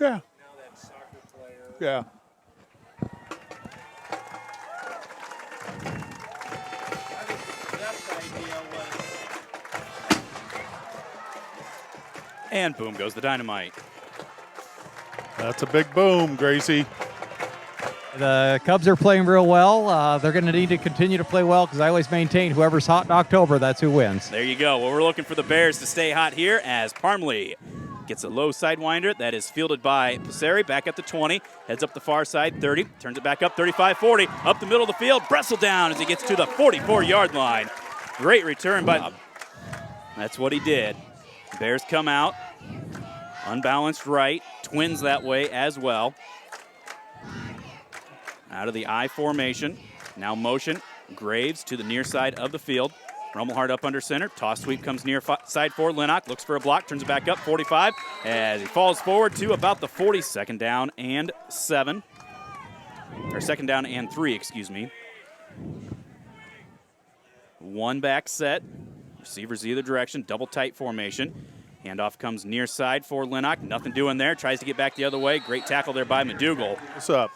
Yeah. Yeah. And boom goes the dynamite. That's a big boom, Gracie. The Cubs are playing real well. They're going to need to continue to play well because I always maintain whoever's hot in October, that's who wins. There you go. Well, we're looking for the Bears to stay hot here as Parmley gets a low sidewinder that is fielded by Passeri back at the 20, heads up the far side, 30, turns it back up, 35, 40, up the middle of the field, Bressel down as he gets to the 44-yard line. Great return by that's what he did. Bears come out, unbalanced right, Twins that way as well. Out of the I formation, now motion, Graves to the near side of the field. Rummelhart up under center, toss sweep comes near side for Linnock, looks for a block, turns it back up, 45, as he falls forward to about the 40, second down and 7. Or second down and 3, excuse me. One back set, receivers either direction, double tight formation. Handoff comes near side for Linnock, nothing doing there, tries to get back the other way. Great tackle there by McDougal. What's up?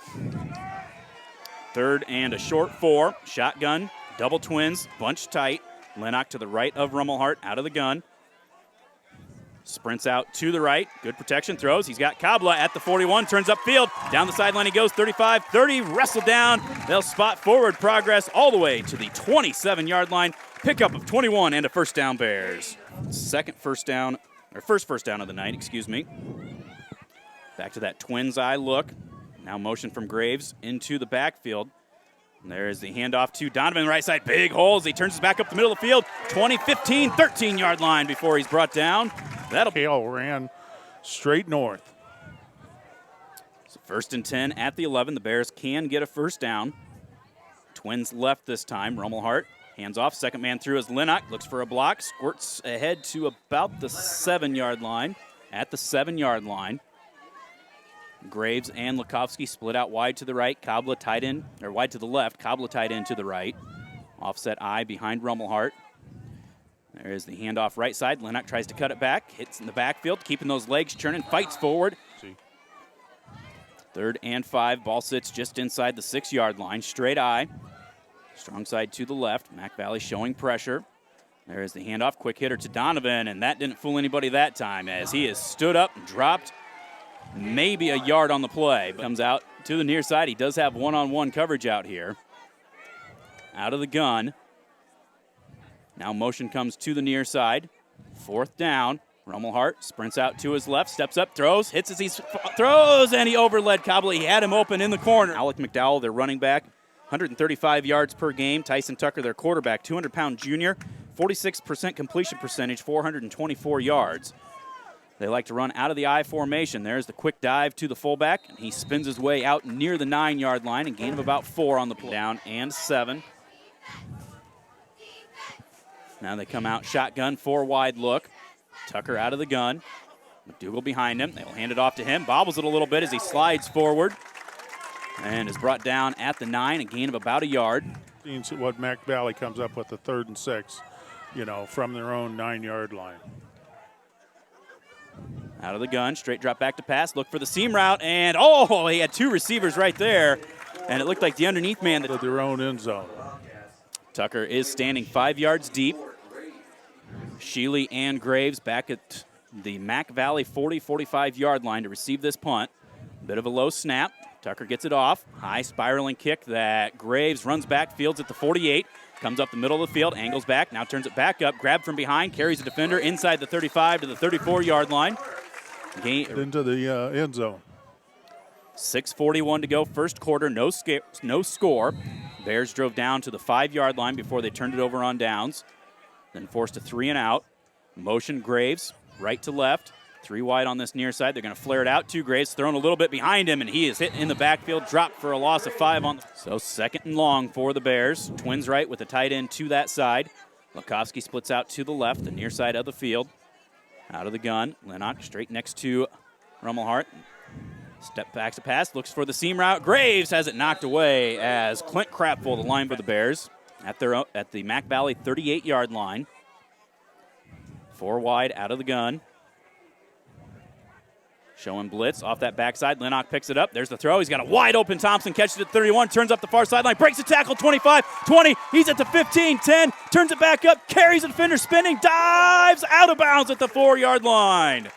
Third and a short 4, shotgun, double twins, bunch tight. Linnock to the right of Rummelhart, out of the gun. Sprints out to the right, good protection, throws. He's got Kabla at the 41, turns upfield. Down the sideline he goes, 35, 30, wrestled down. They'll spot forward progress all the way to the 27-yard line. Pickup of 21 and a first down Bears. First first down of the night, excuse me. Back to that Twins eye look. Now motion from Graves into the backfield. And there is the handoff to Donovan, right side, big holes. He turns it back up the middle of the field, 20, 15, 13-yard line before he's brought down. Hale ran straight north. So first and 10 at the 11. The Bears can get a first down. Twins left this time. Rummelhart hands off, second man through as Linnock looks for a block, squirts ahead to about the 7-yard line. At the 7-yard line. Graves and Lukovsky split out wide to the right. Kabla tied in, or wide to the left. Kabla tied in to the right. Offset I behind Rummelhart. There is the handoff right side. Linnock tries to cut it back. Hits in the backfield, keeping those legs churning. Fights forward. Third and 5. Ball sits just inside the 6-yard line. Straight I. Strong side to the left. Mac Valley showing pressure. There is the handoff. Quick hitter to Donovan, and that didn't fool anybody that time as he has stood up and dropped maybe a yard on the play. Comes out to the near side. He does have one-on-one coverage out here. Out of the gun. Now motion comes to the near side. Fourth down. Rummelhart sprints out to his left, steps up, throws, hits as he throws, and he overled Kabla. He had him open in the corner. Alec McDowell, their running back, 135 yards per game. Tyson Tucker, their quarterback, 200-pound junior, 46% completion percentage, 424 yards. They like to run out of the I formation. There's the quick dive to the fullback. And he spins his way out near the 9-yard line, and gain of about 4 on the play. Down and 7. Now they come out shotgun, 4 wide look. Tucker out of the gun. McDougal behind him. They'll hand it off to him. Bobbles it a little bit as he slides forward. And is brought down at the 9, a gain of about a yard. What Mac Valley comes up with, a 3rd and 6, from their own 9-yard line. Out of the gun, straight drop back to pass, look for the seam route, and he had 2 receivers right there, and it looked like the underneath man. To their own end zone. Tucker is standing 5 yards deep. Sheely and Graves back at the Mac Valley 40-45-yard line to receive this punt. Bit of a low snap. Tucker gets it off. High spiraling kick that Graves runs back, fields at the 48. Comes up the middle of the field, angles back, now turns it back up, grabbed from behind, carries the defender inside the 35 to the 34-yard line. Into the end zone. 6:41 to go, first quarter, no score. Bears drove down to the 5-yard line before they turned it over on downs. Then forced a 3 and out. Motion Graves, right to left. 3 wide on this near side. They're going to flare it out to Graves, thrown a little bit behind him, and he is hit in the backfield, dropped for a loss of 5 on. So second and long for the Bears. Twins right with the tight end to that side. Lukovsky splits out to the left, the near side of the field. Out of the gun, Linnock straight next to Rummelhart. Step back to pass, looks for the seam route. Graves has it knocked away as Clint Crapful, the line for the Bears, at the Mac Valley 38-yard line. 4 wide out of the gun. Showing blitz off that backside. Lennox picks it up. There's the throw. He's got a wide open Thompson. Catches it at 31. Turns up the far sideline. Breaks the tackle. 25, 20. He's at the 15, 10. Turns it back up. Carries a defender spinning. Dives out of bounds at the 4-yard line.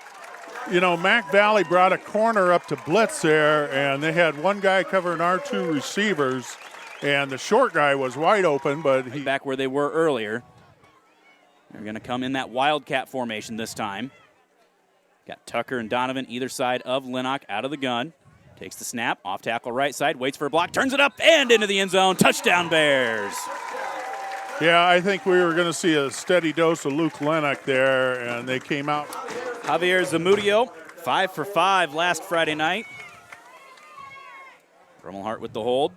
You know, Mac Valley brought a corner up to blitz there, and they had one guy covering our 2 receivers, and the short guy was wide open, but he... Back where they were earlier. They're going to come in that Wildcat formation this time. Got Tucker and Donovan either side of Lennox out of the gun. Takes the snap, off tackle right side, waits for a block, turns it up and into the end zone. Touchdown Bears. Yeah, I think we were going to see a steady dose of Luke Lennox there, and they came out. Javier Zamudio, 5 for 5 last Friday night. Rummelhart with the hold.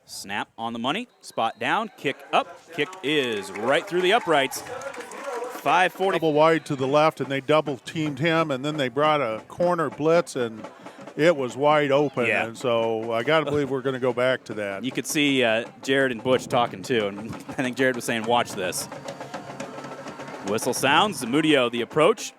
Snap on the money, spot down, kick up. Kick is right through the uprights. 5:40. Double wide to the left, and they double teamed him, and then they brought a corner blitz, and it was wide open. Yeah. And so I got to believe we're going to go back to that. You could see Jared and Butch talking too, and I think Jared was saying, watch this. Whistle sounds, Zamudio the approach.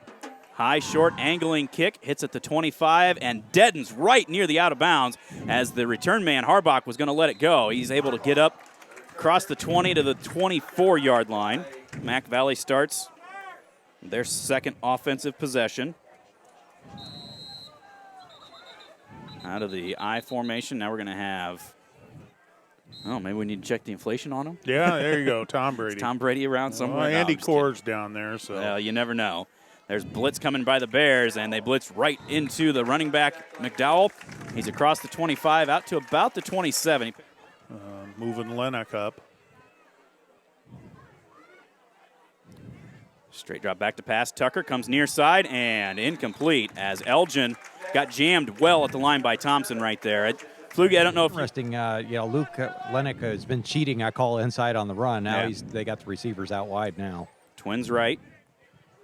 High, short, angling kick, hits at the 25 and deadens right near the out of bounds as the return man, Harbach, was going to let it go. He's able to get up across the 20 to the 24-yard line. Mac Valley starts their second offensive possession. Out of the I formation, now we're going to have, maybe we need to check the inflation on them. Yeah, there you go, Tom Brady. Is Tom Brady around somewhere? Well, No, Andy I'm just kidding. Core's down there. So Well, you never know. There's blitz coming by the Bears, and they blitz right into the running back, McDowell. He's across the 25, out to about the 27. moving Lennox up. Straight drop back to pass. Tucker comes near side and incomplete as Elgin got jammed well at the line by Thompson right there. Flugie, I don't know if Interesting. Luke Lennox has been cheating. I call inside on the run. Now Yeah. they got the receivers out wide now. Twins right.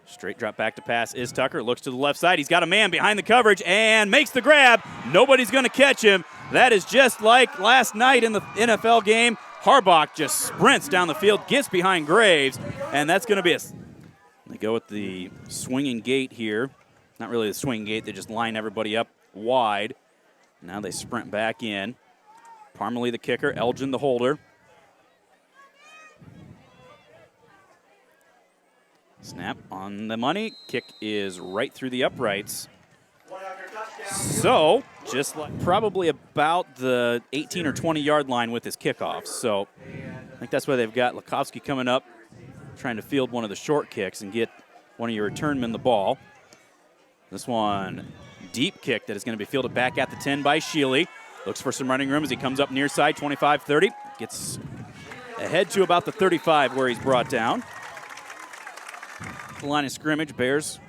Straight drop back to pass is Tucker. Looks to the left side. He's got a man behind the coverage and makes the grab. Nobody's going to catch him. That is just like last night in the NFL game. Harbach just sprints down the field, gets behind Graves, and that's going to be a... They go with the swinging gate here. Not really the swinging gate. They just line everybody up wide. Now they sprint back in. Parmalee the kicker. Elgin the holder. Snap on the money. Kick is right through the uprights. So, just like probably about the 18 or 20-yard line with his kickoff. So, I think that's why they've got Lakovsky coming up, trying to field one of the short kicks and get one of your return men the ball. This one, deep kick that is going to be fielded back at the 10 by Sheely. Looks for some running room as he comes up near side, 25-30. Gets ahead to about the 35 where he's brought down. The line of scrimmage, Bears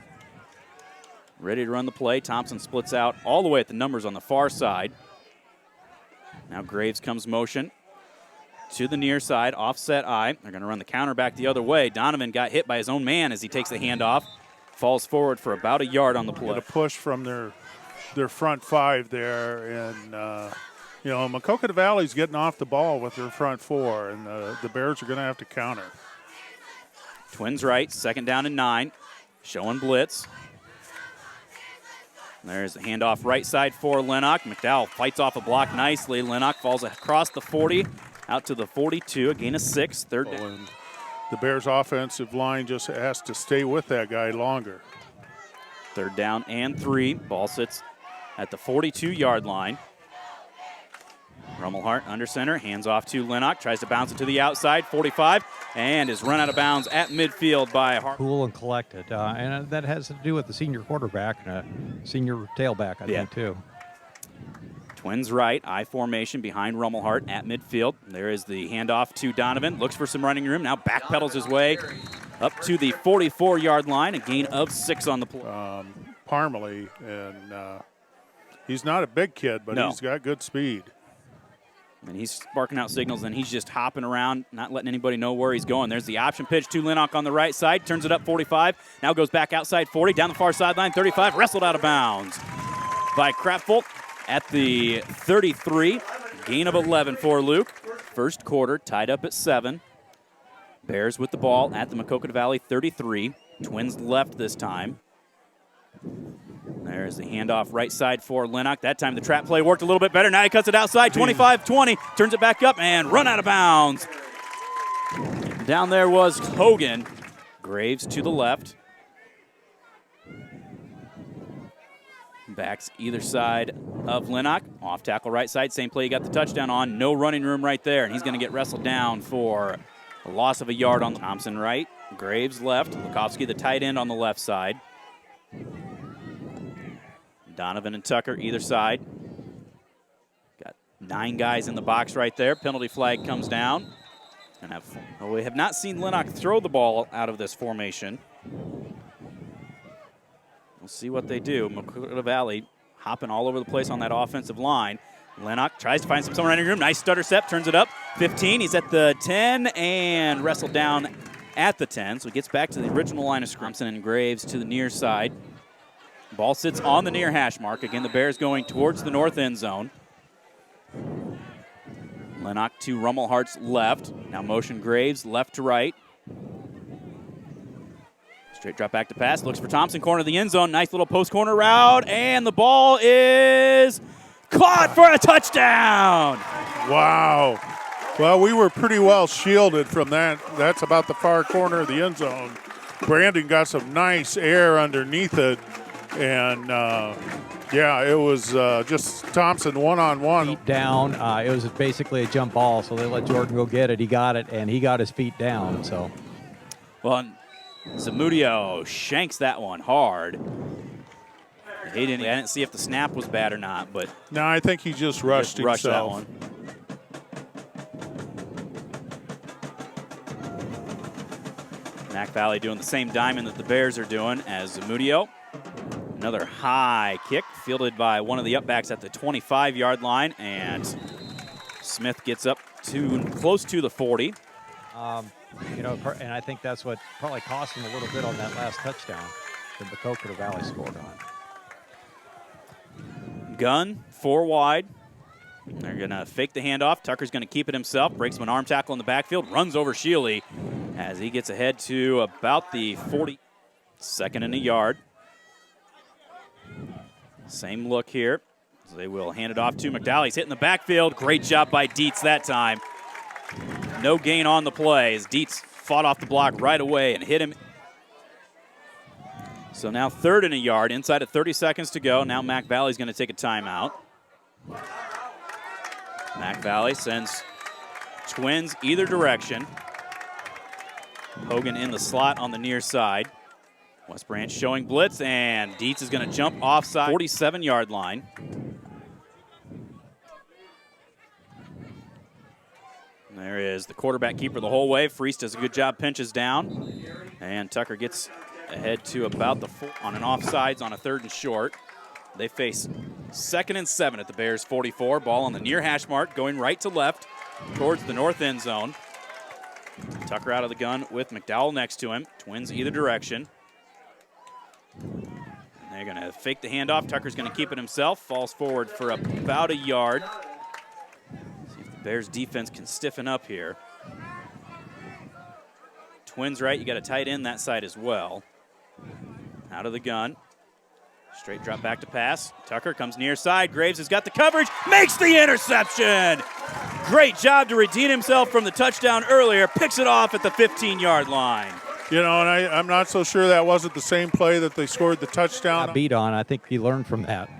ready to run the play. Thompson splits out all the way at the numbers on the far side. Now Graves comes motion to the near side, offset I. They're going to run the counter back the other way. Donovan got hit by his own man as he takes the handoff. Falls forward for about a yard on the play. Get a push from their front 5 there, and Maquoketa Valley's getting off the ball with their front 4, and the Bears are going to have to counter. Twins right, second down and 9. Showing blitz. There's the handoff right side for Lennox. McDowell fights off a block nicely. Lennox falls across the 40, out to the 42, a gain of 6, third down. And the Bears' offensive line just has to stay with that guy longer. Third down and 3. Ball sits at the 42-yard line. Rummelhart under center, hands off to Lennox, tries to bounce it to the outside, 45, and is run out of bounds at midfield by Hart. Cool and collected. And that has to do with the senior quarterback and a senior tailback, I think, too. Twins right, I formation behind Rummelhart at midfield. There is the handoff to Donovan. Looks for some running room. Now backpedals his way up to the 44-yard line. A gain of 6 on the play. Parmalee, and he's not a big kid, but he's got good speed. And he's sparking out signals, and he's just hopping around, not letting anybody know where he's going. There's the option pitch to Lennox on the right side. Turns it up 45. Now goes back outside 40, down the far sideline, 35. Wrestled out of bounds by Krapfel at the 33. Gain of 11 for Luke. First quarter tied up at 7. Bears with the ball at the Maquoketa Valley 33. Twins left this time. There's the handoff right side for Lennox. That time the trap play worked a little bit better. Now he cuts it outside, 25-20, turns it back up, and run out of bounds. Down there was Hogan. Graves to the left. Backs either side of Lennox. Off tackle right side, same play he got the touchdown on. No running room right there, and he's going to get wrestled down for a loss of a yard on Thompson right. Graves left. Lukowski, the tight end, on the left side. Donovan and Tucker either side. Got 9 guys in the box right there. Penalty flag comes down. And we have not seen Lennox throw the ball out of this formation. We'll see what they do. Maquoketa Valley hopping all over the place on that offensive line. Lennox tries to find some running room. Nice stutter step, turns it up. 15, he's at the 10 and wrestled down at the 10. So he gets back to the original line of scrimmage. And Graves to the near side. Ball sits on the near hash mark. Again, the Bears going towards the north end zone. Lennox to Rummelhart's left. Now motion Graves left to right. Straight drop back to pass. Looks for Thompson, corner of the end zone. Nice little post corner route. And the ball is caught for a touchdown. Wow. Well, we were pretty well shielded from that. That's about the far corner of the end zone. Brandon got some nice air underneath it. And, yeah, it was just Thompson one-on-one. Feet down. It was basically a jump ball, so they let Jordan go get it. He got it, and he got his feet down. So, well, Zamudio shanks that one hard. I didn't see if the snap was bad or not, but no, I think he just rushed himself. That one. Mac Valley doing the same diamond that the Bears are doing as Zamudio. Another high kick fielded by one of the upbacks at the 25-yard line, and Smith gets up to close to the 40. You know, and I think that's what probably cost him a little bit on that last touchdown that Maquoketa Valley scored on. Gun, 4 wide. They're going to fake the handoff. Tucker's going to keep it himself. Breaks him an arm tackle in the backfield. Runs over Shealy as he gets ahead to about the 40. Second and a yard. Same look here. So they will hand it off to McDowell. He's hitting the backfield. Great job by Dietz that time. No gain on the play as Dietz fought off the block right away and hit him. So now third and a yard, inside of 30 seconds to go. Now Mac Valley's going to take a timeout. Mac Valley sends twins either direction. Hogan in the slot on the near side. West Branch showing blitz, and Dietz is going to jump offside, 47-yard line. And there is the quarterback keeper the whole way. Freese does a good job, pinches down. And Tucker gets ahead to about the 4 on an offsides on a 3rd and short. They face 2nd and 7 at the Bears' 44. Ball on the near hash mark, going right to left towards the north end zone. Tucker out of the gun with McDowell next to him. Twins either direction. And they're going to fake the handoff. Tucker's going to keep it himself. Falls forward for about a yard. See if the Bears defense can stiffen up here. Twins right. You got a tight end that side as well. Out of the gun. Straight drop back to pass. Tucker comes near side. Graves has got the coverage. Makes the interception. Great job to redeem himself from the touchdown earlier. Picks it off at the 15-yard line. You know, and I'm not so sure that wasn't the same play that they scored the touchdown. Beat on. I think he learned from that.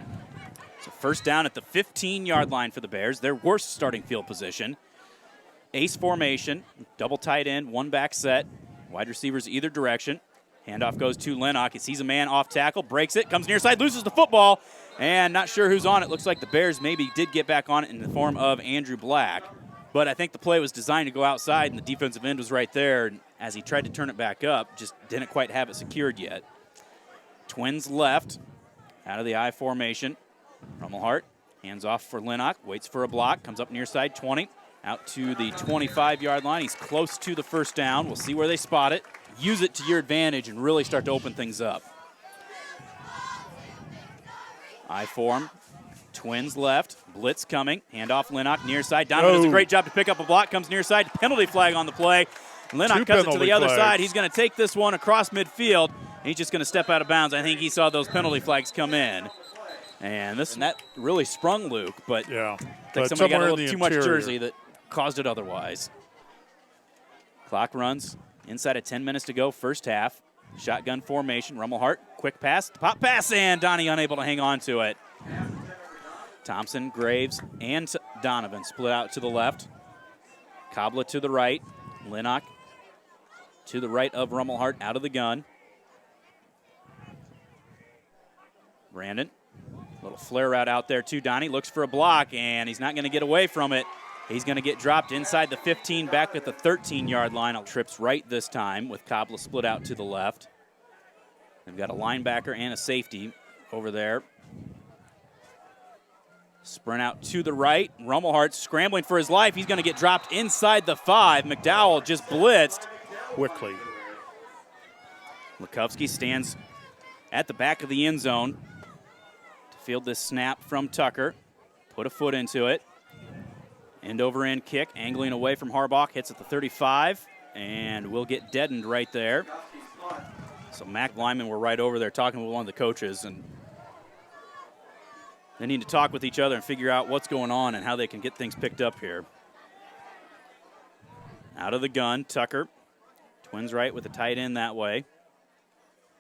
So first down at the 15-yard line for the Bears. Their worst starting field position. Ace formation, double tight end, 1 back set. Wide receivers either direction. Handoff goes to Lennox. He sees a man off tackle, breaks it, comes near side, loses the football, and not sure who's on it. Looks like the Bears maybe did get back on it in the form of Andrew Black. But I think the play was designed to go outside, and the defensive end was right there. And as he tried to turn it back up, just didn't quite have it secured yet. Twins left, out of the I formation. Rummelhart hands off for Lennox, waits for a block, comes up near side 20, out to the 25-yard line. He's close to the first down. We'll see where they spot it. Use it to your advantage and really start to open things up. I form. Twins left. Blitz coming. Handoff Lennox near side. Donovan does a great job to pick up a block. Comes near side. Penalty flag on the play. Lennox cuts it to the other side. He's going to take this one across midfield. He's just going to step out of bounds. I think he saw those penalty flags come in. And that really sprung Luke, but Yeah. I think somebody got a little too much jersey that caused it otherwise. Clock runs. Inside of 10 minutes to go, first half. Shotgun formation. Rummelhart, quick pass, pop pass, and Donnie unable to hang on to it. Thompson, Graves, and Donovan split out to the left. Kabla to the right. Linnock to the right of Rummelhart, out of the gun. Brandon, little flare route out there to Donnie. Looks for a block, and he's not going to get away from it. He's going to get dropped inside the 15, back at the 13-yard line. Trips right this time with Kabla split out to the left. They've got a linebacker and a safety over there. Sprint out to the right. Rummelhart scrambling for his life. He's going to get dropped inside the 5. McDowell just blitzed. Quickly. Lukowski stands at the back of the end zone to field this snap from Tucker. Put a foot into it. End over end kick, angling away from Harbaugh, hits at the 35, and will get deadened right there. So Mac linemen were right over there talking with one of the coaches, and they need to talk with each other and figure out what's going on and how they can get things picked up here. Out of the gun, Tucker. Twins right with the tight end that way.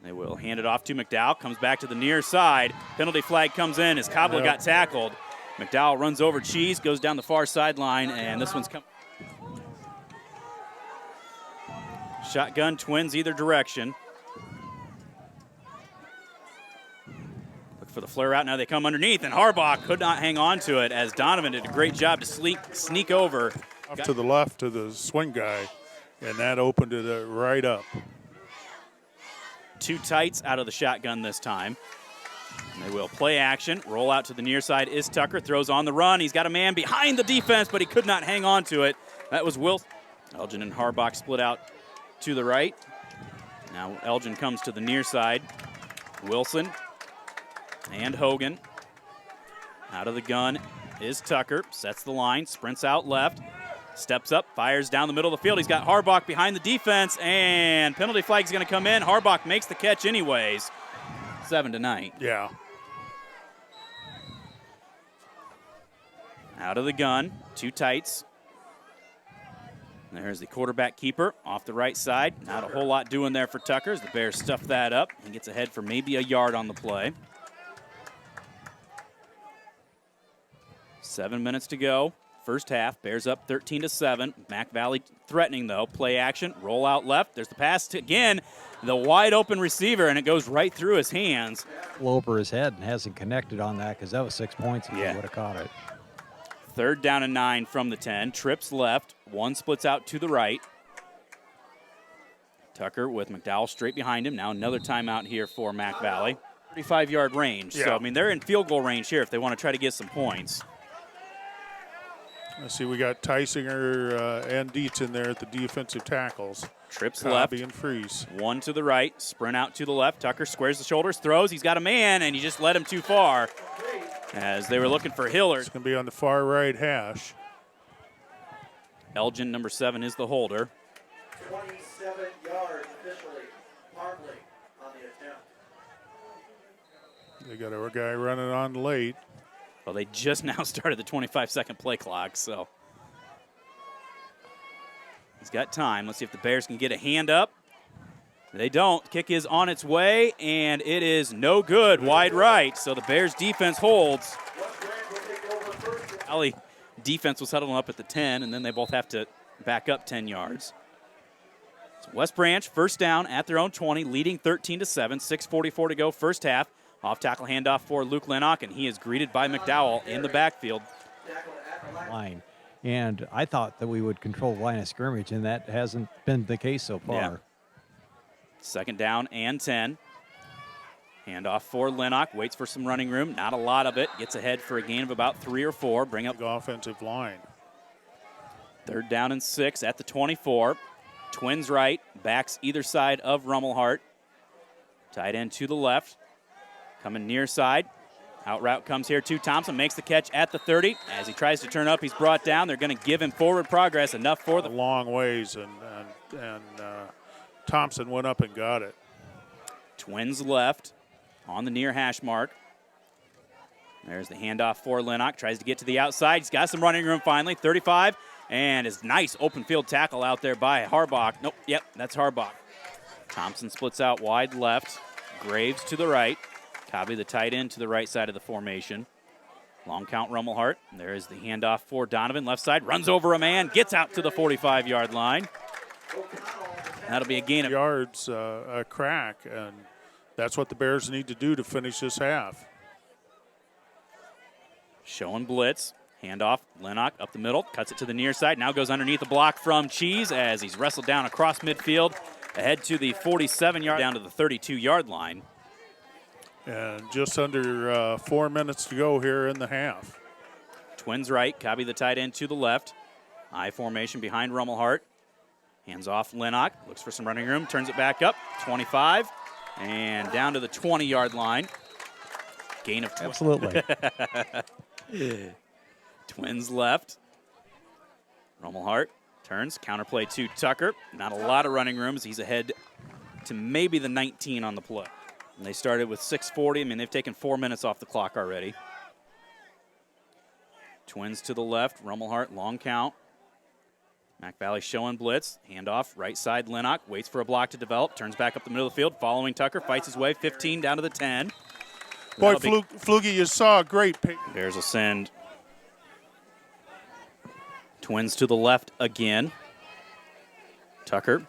They will hand it off to McDowell, comes back to the near side. Penalty flag comes in as Kabla got tackled. McDowell runs over Cheese, goes down the far sideline, and this one's coming. Shotgun, Twins either direction. Look for the flare out. Now they come underneath, and Harbaugh could not hang on to it as Donovan did a great job to sneak over. Up to the left to the swing guy, and that opened it right up. Two tights out of the shotgun this time. And they will play action. Roll out to the near side is Tucker. Throws on the run. He's got a man behind the defense, but he could not hang on to it. That was Wilson. Elgin and Harbaugh split out to the right. Now Elgin comes to the near side. Wilson and Hogan. Out of the gun is Tucker. Sets the line. Sprints out left. Steps up. Fires down the middle of the field. He's got Harbaugh behind the defense, and penalty flag's going to come in. Harbaugh makes the catch anyways. 7-9. Yeah. Out of the gun, two tights. There's the quarterback keeper off the right side. Not a whole lot doing there for Tucker as the Bears stuff that up. He gets ahead for maybe a yard on the play. 7 minutes to go. First half, Bears up 13-7. Mac Valley threatening, though. Play action, roll out left. There's the pass to, again, the wide open receiver, and it goes right through his hands. Over his head and hasn't connected on that because that was 6 points if he would have caught it. 3rd down and 9 from the 10. Trips left. One splits out to the right. Tucker with McDowell straight behind him. Now another timeout here for Mac Valley. 35-yard range. Yeah. So, I mean, they're in field goal range here if they want to try to get some points. Let's see, we got Tysinger and Dietz in there at the defensive tackles. Trips Cobby left. and Freeze. One to the right. Sprint out to the left. Tucker squares the shoulders, throws. He's got a man, and he just led him too far as they were looking for Hiller. It's going to be on the far right hash. Elgin, number 7, is the holder. 27 yards officially. Hartley on the attempt. They got a guy running on late. Well, they just now started the 25-second play clock, so he's got time. Let's see if the Bears can get a hand up. They don't. Kick is on its way, and it is no good. Wide right, so the Bears defense holds. Valley defense was huddling up at the 10, and then they both have to back up 10 yards. So West Branch, first down at their own 20, leading 13-7, 6:44 to go first half. Off tackle handoff for Luke Linnock, and he is greeted by McDowell in the backfield. Line. And I thought that we would control the line of scrimmage, and that hasn't been the case so far. Yeah. 2nd down and 10. Handoff for Linnock, waits for some running room, not a lot of it. Gets ahead for a gain of about 3 or 4. Bring up The offensive line. 3rd down and 6 at the 24. Twins right, backs either side of Rummelhart. Tight end to the left. Coming near side. Out route comes here to Thompson. Makes the catch at the 30. As he tries to turn up, he's brought down. They're going to give him forward progress. Enough for the A long ways, and Thompson went up and got it. Twins left on the near hash mark. There's the handoff for Lennox. Tries to get to the outside. He's got some running room finally. 35. And his nice open field tackle out there by Harbach. Nope, yep, that's Harbach. Thompson splits out wide left. Graves to the right. Cobby, the tight end, to the right side of the formation. Long count Rummelhart. There is the handoff for Donovan. Left side, runs over a man, gets out to the 45-yard line. That'll be a gain of yards, a crack, and that's what the Bears need to do to finish this half. Showing blitz. Handoff, Lennox up the middle, cuts it to the near side. Now goes underneath the block from Cheese as he's wrestled down across midfield. Ahead to the 47-yard, down to the 32-yard line. And just under 4 minutes to go here in the half. Twins right, Cobby the tight end to the left. I formation behind Rummelhart. Hands off Lennox, looks for some running room, turns it back up, 25, and down to the 20-yard line. Gain of 12. Absolutely. Twins left. Rummelhart turns, counterplay to Tucker. Not a lot of running room as he's ahead to maybe the 19 on the play. And they started with 6:40. I mean, they've taken 4 minutes off the clock already. Twins to the left, Rummelhart, long count. Mac Valley showing blitz, handoff, right side Lennox, waits for a block to develop, turns back up the middle of the field, following Tucker, fights his way, 15 down to the 10. Boy, Flugie, you saw a great pick. Bears will send Twins to the left again. Tucker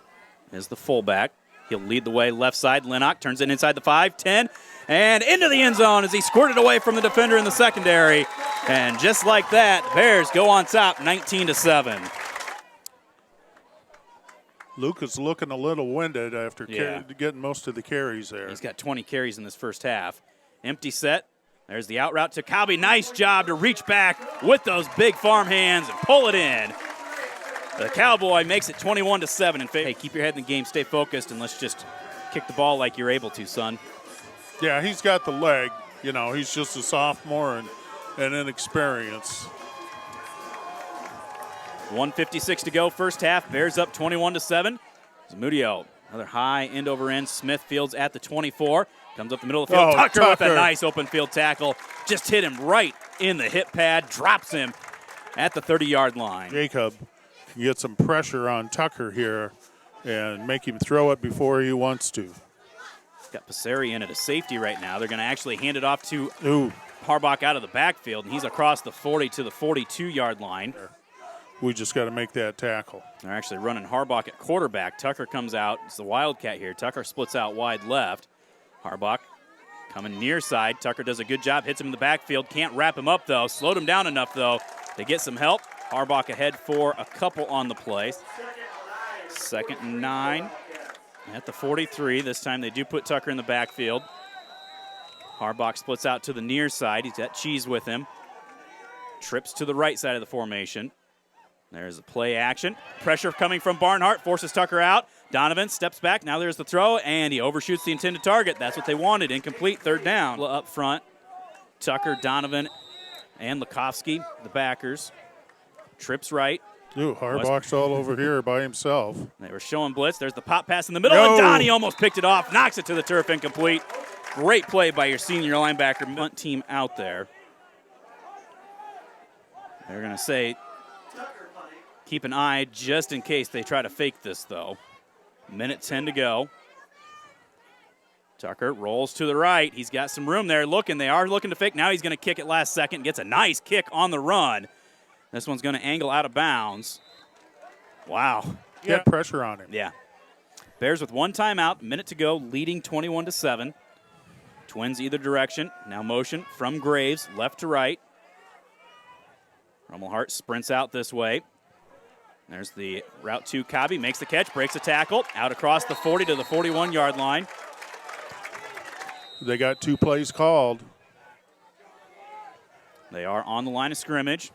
is the fullback. He'll lead the way left side. Lennox turns it inside the 5, 10, and into the end zone as he squirted away from the defender in the secondary. And just like that, the Bears go on top, 19-7. Luke is looking a little winded after getting most of the carries there. He's got 20 carries in this first half. Empty set. There's the out route to Cobby. Nice job to reach back with those big farm hands and pull it in. The Cowboy makes it 21-7 in favor. Hey, keep your head in the game, stay focused, and let's just kick the ball like you're able to, son. Yeah, he's got the leg. You know, he's just a sophomore and inexperienced. 1:56 to go, first half. Bears up 21-7. Zamudio, another high end over end. Smith fields at the 24. Comes up the middle of the field. Tucker with a nice open field tackle. Just hit him right in the hip pad. Drops him at the 30-yard line. Jacob can get some pressure on Tucker here and make him throw it before he wants to. Got Passeri in at a safety right now. They're going to actually hand it off to Ooh. Harbach out of the backfield, and he's across the 40 to the 42-yard line. We just got to make that tackle. They're actually running Harbach at quarterback. Tucker comes out. It's the Wildcat here. Tucker splits out wide left. Harbach coming near side. Tucker does a good job, hits him in the backfield. Can't wrap him up, though. Slowed him down enough, though, to get some help. Harbach ahead for a couple on the play. 2nd and 9 at the 43. This time they do put Tucker in the backfield. Harbach splits out to the near side. He's got Cheese with him. Trips to the right side of the formation. There's a play action. Pressure coming from Barnhart, forces Tucker out. Donovan steps back. Now there's the throw, and he overshoots the intended target. That's what they wanted. Incomplete, 3rd down. Up front, Tucker, Donovan, and Lukovsky, the backers. Trips right. Ooh, Harbach's all over here by himself. They were showing blitz. There's the pop pass in the middle, and Donnie almost picked it off. Knocks it to the turf, incomplete. Great play by your senior linebacker Munt team out there. They're going to say, keep an eye just in case they try to fake this, though. 1:10 to go. Tucker rolls to the right. He's got some room there. They are looking to fake. Now he's going to kick it last second. Gets a nice kick on the run. This one's going to angle out of bounds. Wow. Get pressure on him. Yeah. Bears with 1 timeout, 1 minute to go, leading 21-7. Twins either direction. Now motion from Graves, left to right. Rummelhart sprints out this way. There's the route to Cobby, makes the catch, breaks a tackle, out across the 40 to the 41-yard line. They got 2 plays called. They are on the line of scrimmage.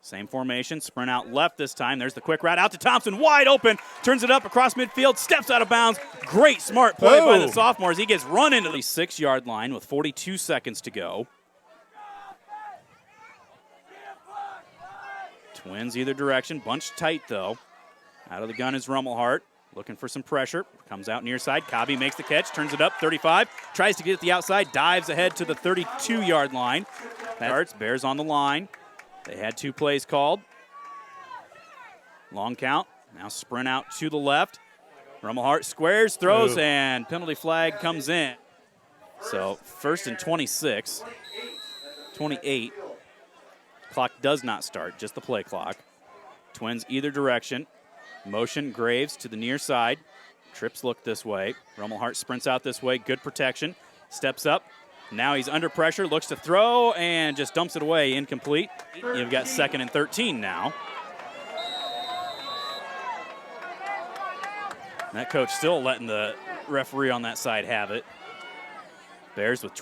Same formation, sprint out left this time. There's the quick route out to Thompson, wide open, turns it up across midfield, steps out of bounds. Great smart play by the sophomore as he gets run into the 6-yard line with 42 seconds to go. Twins either direction, bunched tight though. Out of the gun is Rummelhart. looking for some pressure. Comes out near side. Cobby makes the catch, turns it up, 35. Tries to get it the outside, dives ahead to the 32-yard line. Starts, Bears on the line. They had 2 plays called. Long count. Now sprint out to the left. Rummelhart squares, throws, and penalty flag comes in. So 1st and 26. 28. Clock does not start, just the play clock. Twins either direction. Motion, Graves to the near side. Trips look this way. Rummelhart sprints out this way. Good protection. Steps up. Now he's under pressure, looks to throw, and just dumps it away. Incomplete. You've got 2nd and 13 now. That coach still letting the referee on that side have it. Bears with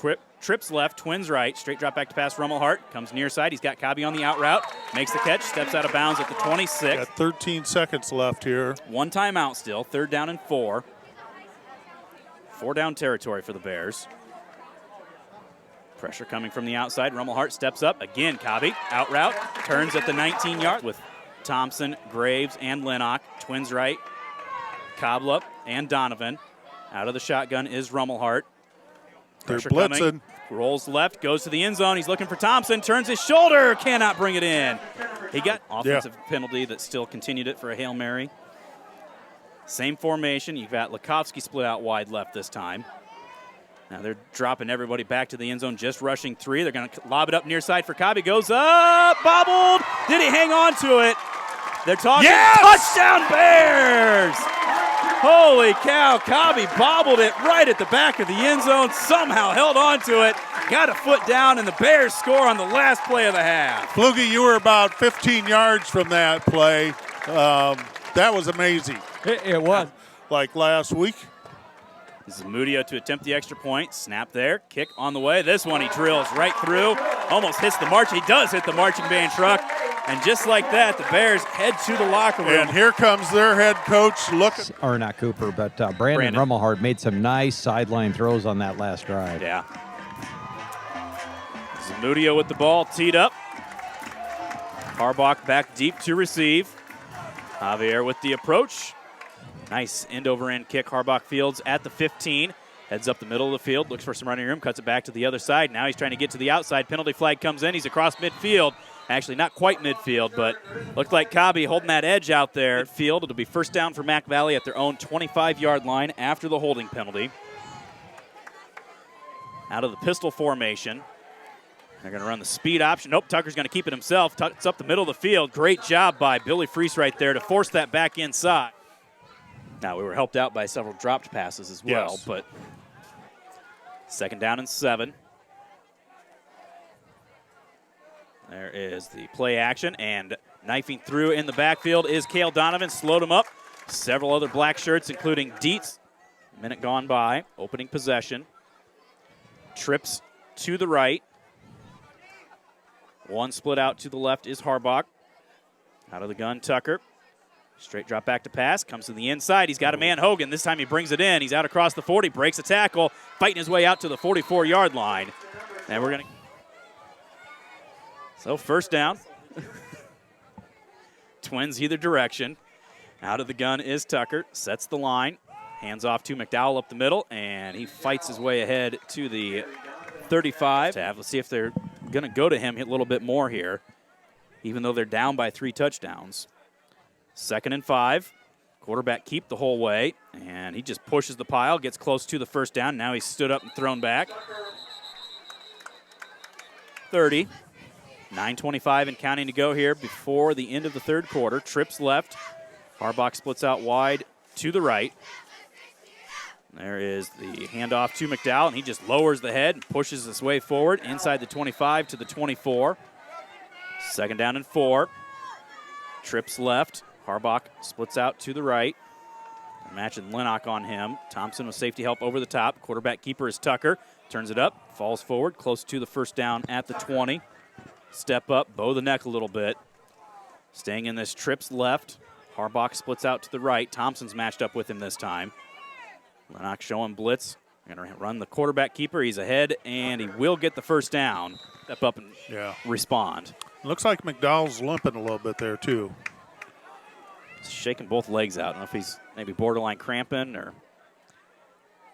trips left, Twins right. Straight drop back to pass. Rummelhart comes near side. He's got Cobby on the out route. Makes the catch. Steps out of bounds at the 26. Got 13 seconds left here. 1 timeout still. 3rd down and 4. 4 down territory for the Bears. Pressure coming from the outside. Rummelhart steps up. Again, Cobby out route. Turns at the 19-yard with Thompson, Graves, and Lennox. Twins right. Kobla and Donovan. Out of the shotgun is Rummelhart. They're Pressure blitzing. Coming. Rolls left, goes to the end zone. He's looking for Thompson, turns his shoulder, cannot bring it in. He got offensive penalty that still continued it for a Hail Mary. Same formation. You've got Lakovsky split out wide left this time. Now they're dropping everybody back to the end zone, just rushing 3. They're going to lob it up near side for Cobby. Goes up, bobbled. Did he hang on to it? They're talking touchdown Bears! Holy cow, Cobby bobbled it right at the back of the end zone, somehow held on to it, got a foot down, and the Bears score on the last play of the half. Flugie, you were about 15 yards from that play. That was amazing. It was. Like last week. Zamudio to attempt the extra point. Snap there. Kick on the way. This one he drills right through. Almost hits the march. He does hit the marching band truck. And just like that, the Bears head to the locker room. And here comes their head coach. Or not Cooper, but Brandon Rummelhart made some nice sideline throws on that last drive. Yeah. Zamudio with the ball teed up. Harbach back deep to receive. Javier with the approach. Nice end-over-end kick. Harbach fields at the 15. Heads up the middle of the field. Looks for some running room. Cuts it back to the other side. Now he's trying to get to the outside. Penalty flag comes in. He's across midfield. Actually, not quite midfield, but looked like Cobby holding that edge out there. Midfield. It'll be 1st down for Mac Valley at their own 25-yard line after the holding penalty. Out of the pistol formation. They're going to run the speed option. Nope, Tucker's going to keep it himself. Tucks up the middle of the field. Great job by Billy Freese right there to force that back inside. Now, we were helped out by several dropped passes as well, but 2nd down and 7. There is the play action, and knifing through in the backfield is Cale Donovan. Slowed him up. Several other black shirts, including Dietz. Minute gone by. Opening possession. Trips to the right. One split out to the left is Harbach. Out of the gun, Tucker. Straight drop back to pass. Comes to the inside. He's got a man, Hogan. This time he brings it in. He's out across the 40. Breaks a tackle. Fighting his way out to the 44-yard line. And we're going to... So 1st down. Twins either direction. Out of the gun is Tucker. Sets the line. Hands off to McDowell up the middle. And he fights his way ahead to the 35. Let's see if they're going to go to him a little bit more here, even though they're down by 3 touchdowns. 2nd and 5. Quarterback keep the whole way. And he just pushes the pile. Gets close to the 1st down. Now he's stood up and thrown back. 30. 9:25 and counting to go here before the end of the 3rd quarter. Trips left. Harbach splits out wide to the right. There is the handoff to McDowell, and he just lowers the head and pushes his way forward inside the 25 to the 24. 2nd down and 4. Trips left. Harbach splits out to the right. Matching Lennox on him. Thompson with safety help over the top. Quarterback keeper is Tucker. Turns it up, falls forward, close to the 1st down at the 20. Step up, bow the neck a little bit. Staying in this Trips left. Harbach splits out to the right. Thompson's matched up with him this time. Lennox showing blitz. Going to run the quarterback keeper. He's ahead, and he will get the 1st down. Step up and respond. Looks like McDowell's limping a little bit there, too. Shaking both legs out. I don't know if he's maybe borderline cramping or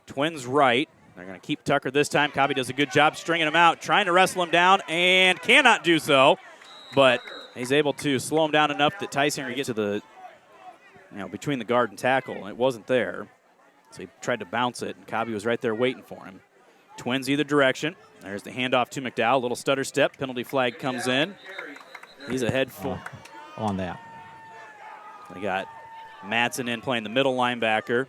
Twins right. They're going to keep Tucker this time. Cobby does a good job stringing him out, trying to wrestle him down, and cannot do so. But he's able to slow him down enough that Tysinger gets to the, between the guard and tackle, and it wasn't there. So he tried to bounce it, and Cobby was right there waiting for him. Twins either direction. There's the handoff to McDowell. Little stutter step. Penalty flag comes in. He's ahead for on that. They got Madsen in playing the middle linebacker.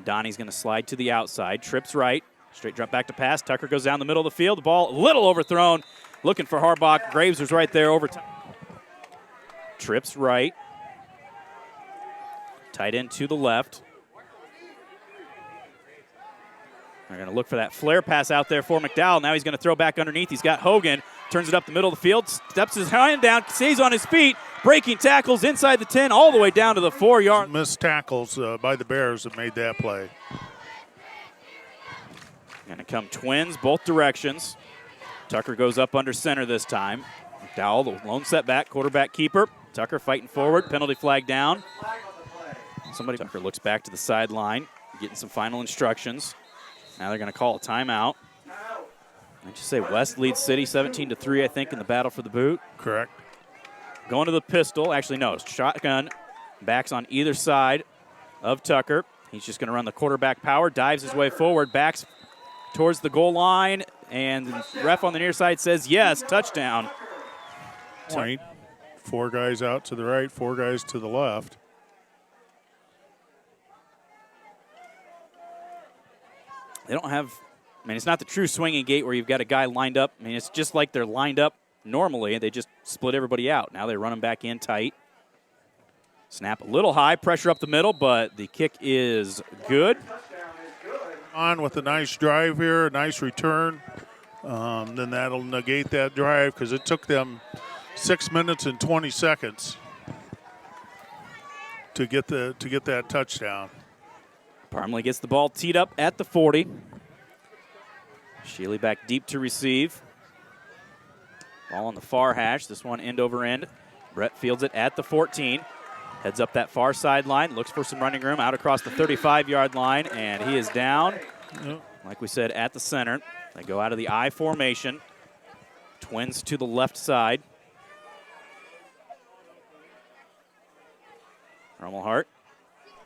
Donnie's going to slide to the outside. Trips right. Straight drop back to pass. Tucker goes down the middle of the field. The ball a little overthrown. Looking for Harbach. Graves was right there over. Trips right. Tight end to the left. They're going to look for that flare pass out there for McDowell. Now he's going to throw back underneath. He's got Hogan. Turns it up the middle of the field. Steps his hand down. Stays on his feet. Breaking tackles inside the 10 all the way down to the 4-yard. Missed tackles by the Bears that made that play. Going to come Twins both directions. Tucker goes up under center this time. McDowell, the lone setback, quarterback keeper. Tucker fighting forward. Penalty flag down. Tucker looks back to the sideline, getting some final instructions. Now they're going to call a timeout. I just say West leads City 17-3, I think, in the battle for the boot. Correct. Going to the pistol. Actually, no. Shotgun. Backs on either side of Tucker. He's just going to run the quarterback power. Dives his way forward. Backs towards the goal line. And the ref on the near side says, yes, touchdown. Point. 4 guys out to the right, 4 guys to the left. They don't have, it's not the true swinging gate where you've got a guy lined up. It's just like they're lined up normally. They just split everybody out. Now they run them back in tight. Snap a little high, pressure up the middle, but the kick is good. On with a nice drive here, a nice return. Then that'll negate that drive because it took them 6 minutes and 20 seconds to get that touchdown. Parmley gets the ball teed up at the 40. Shealy back deep to receive. Ball on the far hash. This one end over end. Brett fields it at the 14. Heads up that far sideline. Looks for some running room out across the 35-yard line, and he is down. Yep. Like we said, at the center. They go out of the I formation. Twins to the left side. Rummelhart.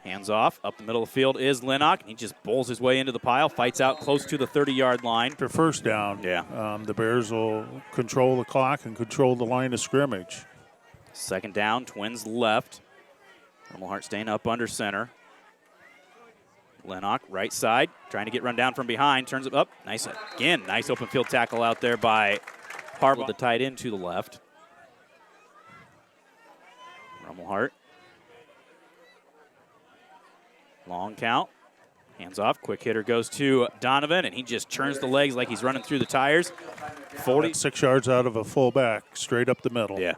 Hands off. Up the middle of the field is Lennox. He just bowls his way into the pile. Fights out close to the 30-yard line. For first down, the Bears will control the clock and control the line of scrimmage. Second down, Twins left. Rummelhart staying up under center. Lennox, right side, trying to get run down from behind. Turns it up. Nice open field tackle out there by Harbaugh. The tight end to the left. Rummelhart. Long count. Hands off. Quick hitter goes to Donovan, and he just churns the legs like he's running through the tires. 6 yards out of a fullback, straight up the middle. Yeah.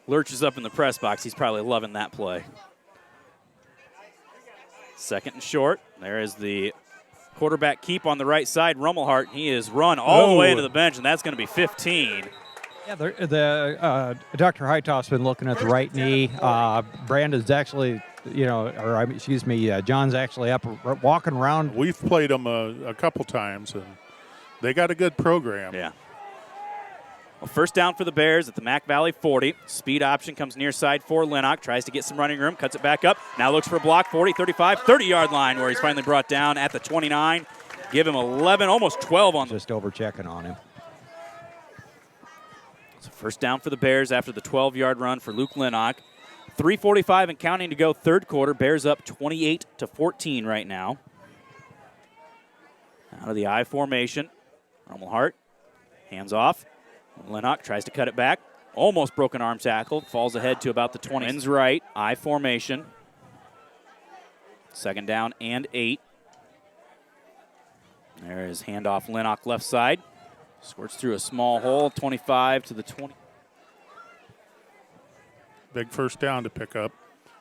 Lurches up in the press box. He's probably loving that play. Second and short. There is the quarterback keep on the right side. Rummelhart, he is run all the way into the bench, and that's going to be 15. Yeah, Dr. Heitoff's been looking at the right knee. Brandon's actually, John's actually up walking around. We've played them a couple times, and they got a good program. Yeah. Well, first down for the Bears at the Mac Valley 40. Speed option comes near side for Lennox. Tries to get some running room, cuts it back up. Now looks for a block, 40, 35, 30-yard line where he's finally brought down at the 29. Give him 11, almost 12 on. Just over checking on him. So first down for the Bears after the 12-yard run for Luke Lennox. 3:45 and counting to go third quarter. Bears up 28-14 right now. Out of the I formation. Rummelhart, hands off. Lennox tries to cut it back. Almost broken arm tackle. Falls ahead to about the 20. Ends right. I formation. Second down and 8. There is handoff Lennox left side. Squirts through a small hole. 25 to the 20. Big first down to pick up.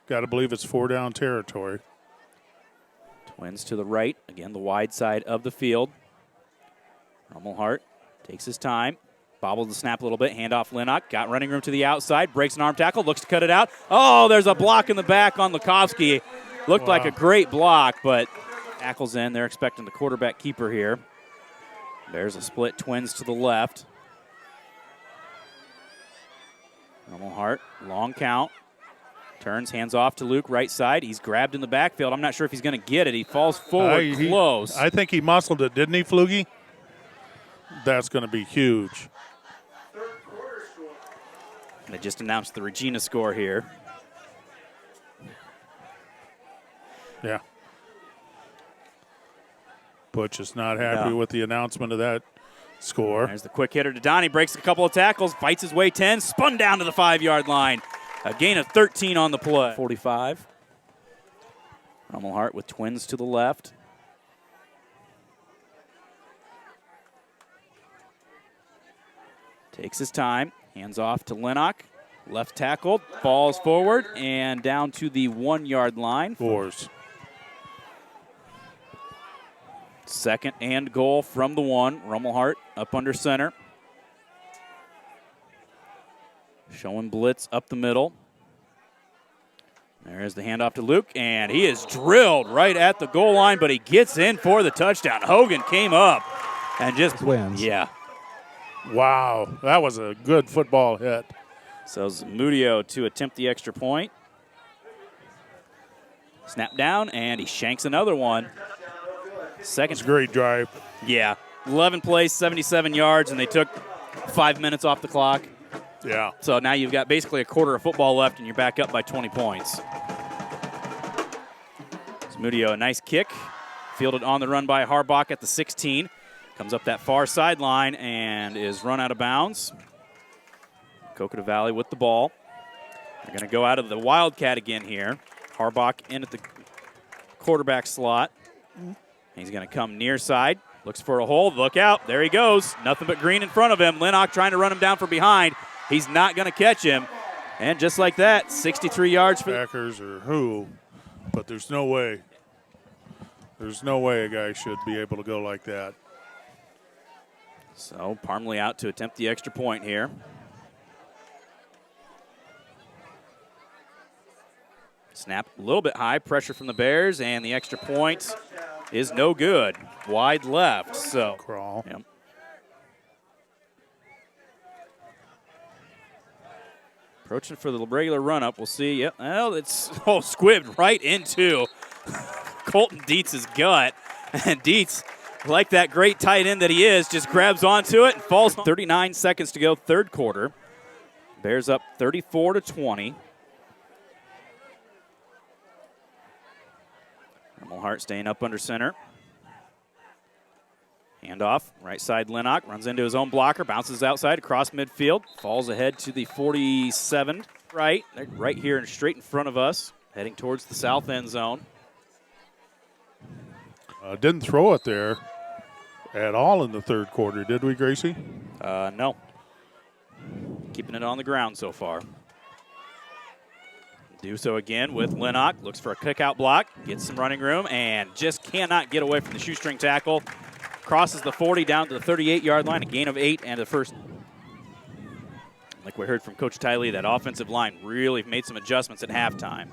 Got to believe it's 4-down territory. Twins to the right. Again, the wide side of the field. Rummelhart takes his time. Bobbled the snap a little bit, handoff Linnock, got running room to the outside, breaks an arm tackle, looks to cut it out. Oh, there's a block in the back on Lukovsky. Looked like a great block, but tackles in. They're expecting the quarterback keeper here. There's a split twins to the left. Hart, long count. Turns, hands off to Luke, right side. He's grabbed in the backfield. I'm not sure if he's going to get it. He falls forward close. I think he muscled it, didn't he, Flugie? That's going to be huge. They just announced the Regina score here. Yeah. Butch is not happy with the announcement of that score. There's the quick hitter to Donnie. Breaks a couple of tackles, fights his way 10, spun down to the 5-yard line. A gain of 13 on the play. 45. Hart with twins to the left. Takes his time. Hands off to Linnock. Left tackle. Falls forward and down to the 1-yard line. Fours. Second and goal from the 1. Hart up under center. Showing blitz up the middle. There's the handoff to Luke, and he is drilled right at the goal line, but he gets in for the touchdown. Hogan came up and just wins. Yeah. Wow, that was a good football hit. So Zamudio to attempt the extra point. Snap down, and he shanks another one. Second. It's a great drive. Yeah. 11 plays, 77 yards, and they took 5 minutes off the clock. Yeah. So now you've got basically a quarter of football left, and you're back up by 20 points. Zamudio, a nice kick. Fielded on the run by Harbach at the 16. Comes up that far sideline and is run out of bounds. Maquoketa Valley with the ball. They're going to go out of the Wildcat again here. Harbach in at the quarterback slot. He's going to come near side. Looks for a hole. Look out. There he goes. Nothing but green in front of him. Linnock trying to run him down from behind. He's not going to catch him. And just like that, 63 yards for Packers or who, but there's no way. There's no way a guy should be able to go like that. So Parmley out to attempt the extra point here. Snap a little bit high, pressure from the Bears, and the extra point is no good. Wide left, so. Crawl. Yep. Approaching for the regular run-up. We'll see. Yep. Well, it's squibbed right into Colton Dietz's gut. And Dietz, like that great tight end that he is, just grabs onto it and falls. 39 seconds to go, third quarter. Bears up 34-20. Hart staying up under center. Handoff, right side Linnock, runs into his own blocker, bounces outside across midfield, falls ahead to the 47. Right, they're right here and straight in front of us, heading towards the south end zone. Didn't throw it there at all in the third quarter, did we, Gracie? No. Keeping it on the ground so far. Do so again with Linnock. Looks for a kick-out block, gets some running room, and just cannot get away from the shoestring tackle. Crosses the 40 down to the 38-yard line, a gain of 8, and the first. Like we heard from Coach Tiley, that offensive line really made some adjustments at halftime.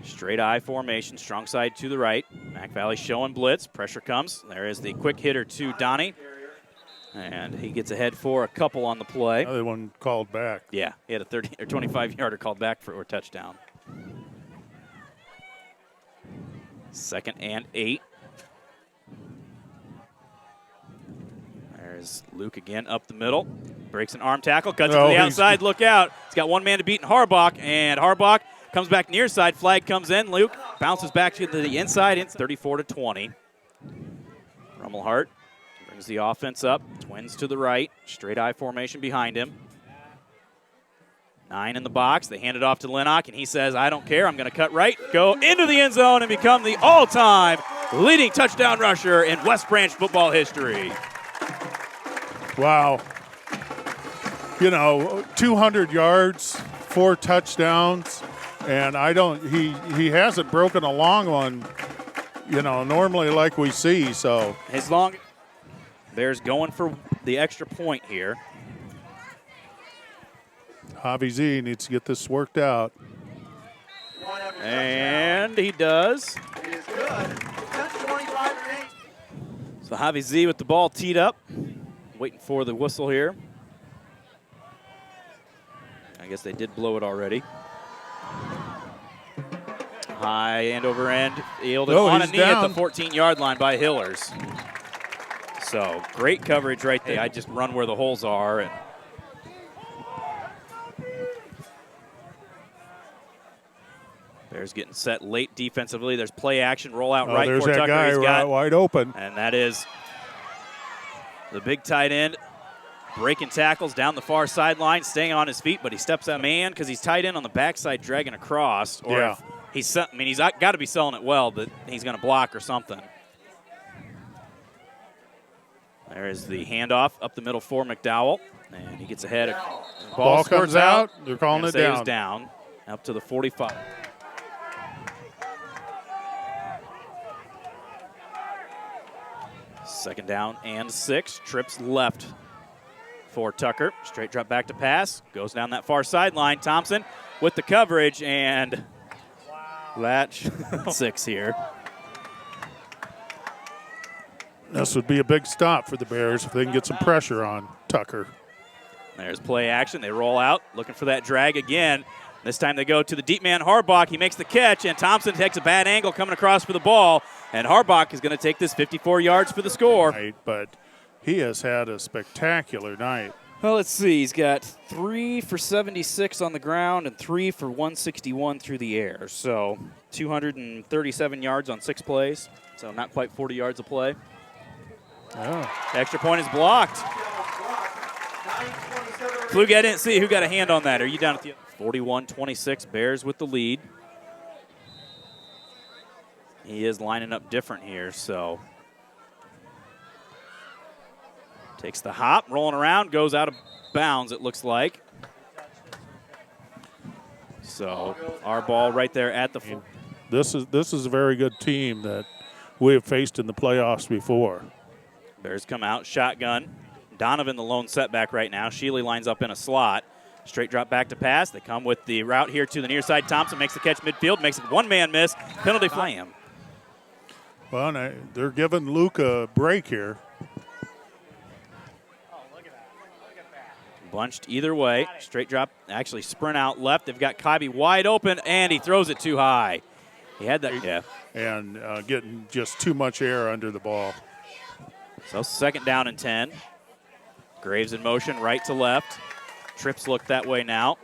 Straight I formation, strong side to the right. Mac Valley showing blitz. Pressure comes. There is the quick hitter to Donnie. And he gets ahead for a couple on the play. Another one called back. Yeah, he had a 30 or 25-yarder called back for a touchdown. 2nd and 8. There's Luke again up the middle. Breaks an arm tackle, cuts it to the outside. Look out. He's got one man to beat in Harbach, and Harbach comes back near side. Flag comes in. Luke bounces back to the inside. 34-20. Hart brings the offense up. Twins to the right. Straight I formation behind him. 9 in the box. They hand it off to Linnock, and he says, I don't care. I'm going to cut right, go into the end zone, and become the all-time leading touchdown rusher in West Branch football history. Wow. 200 yards, 4 touchdowns, and he hasn't broken a long one, normally like we see, so. His long. Bears going for the extra point here. Javi Z needs to get this worked out. And he does. It is good. 10:25 remains. So Javi Z with the ball teed up. Waiting for the whistle here. I guess they did blow it already. High end over end. Yielded on a knee down. at the 14-yard line by Hillers. So great coverage right there. I just run where the holes are. And Bears getting set late defensively. There's play action, roll out right there's for that Tucker. guy He's got, wide open. and that is the big tight end breaking tackles down the far sideline, staying on his feet, but he steps out man because he's tight end on the backside, dragging across. Or Yeah. if he's got to be selling it well, but he's going to block or something. There is the handoff up the middle for McDowell, and he gets ahead. Ball squirts comes out. They're calling Gonna it say down. was down up to the 45. Second down and 6. Trips left for Tucker. Straight drop back to pass. Goes down that far sideline. Thompson with the coverage, and Latch 6 here. This would be a big stop for the Bears if they can get some pressure on Tucker. There's play action. They roll out, looking for that drag again. This time they go to the deep man, Harbach. He makes the catch, and Thompson takes a bad angle coming across for the ball. And Harbach is going to take this 54 yards for the score. Right, but he has had a spectacular night. Well, let's see. He's got 3 for 76 on the ground and 3 for 161 through the air. So 237 yards on 6 plays. So not quite 40 yards a play. Yeah. Extra point is blocked. Flug, I didn't see who got a hand on that. Are you down at the 41-26? Bears with the lead. He is lining up different here, so takes the hop, rolling around, goes out of bounds, it looks like. So our ball right there at the. This is a very good team that we have faced in the playoffs before. Bears come out, shotgun. Donovan the lone setback right now. Shealy lines up in a slot. Straight drop back to pass. They come with the route here to the near side. Thompson makes the catch midfield, makes it one-man miss. Penalty flag him. Well, they're giving Luke a break here. Bunched either way. Straight drop, actually sprint out left. They've got Kaiby wide open, and he throws it too high. He had that, yeah. And getting just too much air under the ball. So second down and 10. Graves in motion, right to left. Trips look that way now.